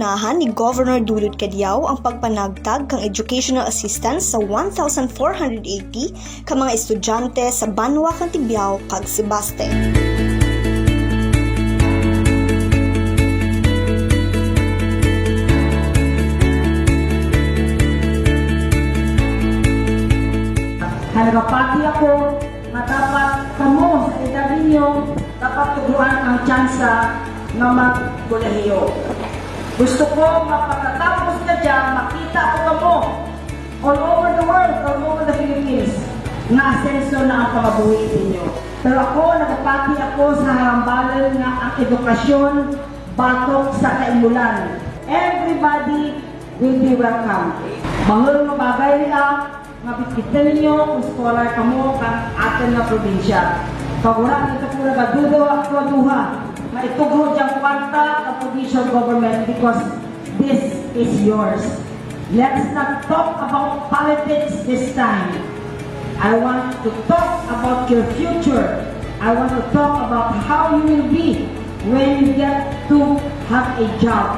ginahan ni Governor Dudut Cadiao ang pagpanagtag kang educational assistance sa 1,480 ka mga estudyante sa Banwa kang Tibiao kag Sebaste. Nagapati ako na dapat kamo sa edad ninyo dapat tuguan ang tsansa na mag-kolehiyo. Gusto ko mapagkatapos ka dyan, makita ko kamo all over the world, all over the Philippines na asenso na ang pamabuhi ninyo. Pero ako, nagapati ako sa harambalan na ang edukasyon batok sa kaimulan. Everybody will be welcome. Mahal mga bagay nila, mapikitan ninyo kung scholar ka mo kang atin na probinsya. Pagurang ito po nagadudo ako duha na itugho diyang kwarta ng provincial government because this is yours. Let's not talk about politics this time. I want to talk about your future. I want to talk about how you will be when you get to have a job.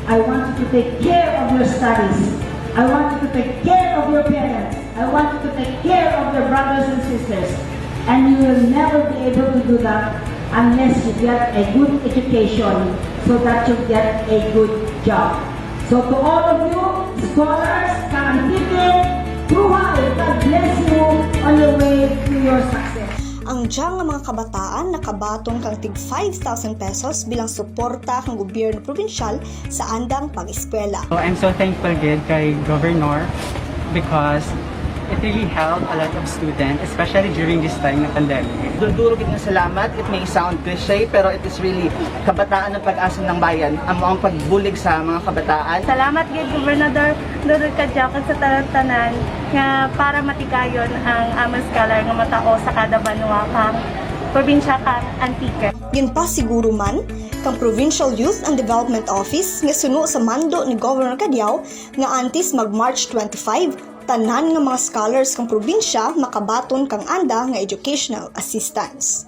I want you to take care of your studies. I want you to take care of your parents. I want you to take care of your brothers and sisters. And you will never be able to do that unless you get a good education so that you get a good job. So to all of you, scholars, Kantitin, Truhay, God bless you on your way to your success. Ang diyang nga mga kabataan nakabaton kang tig 5,000 pesos bilang suporta kang gobyerno probinsyal sa andang pag-eskwela. So I'm so thankful gid kay Governor because it really helped a lot of students, especially during this time ng pandemic. Dudurog ng salamat, it may sound cliche, pero it is really kabataan ng pag-asa ng bayan, ang mga pagbulig sa mga kabataan. Salamat kay Gobernador Dudut Cadiao sa tanan nga para matigayon ang among scholar nga matao sa kada banwa kang probinsya kang Antique. Yun pa siguro man, kang Provincial Youth and Development Office nga suno sa mando ni Governor Cadiao nga antes mag-March 25, tanan nga mga scholars kang probinsya makabaton kang anda nga educational assistance.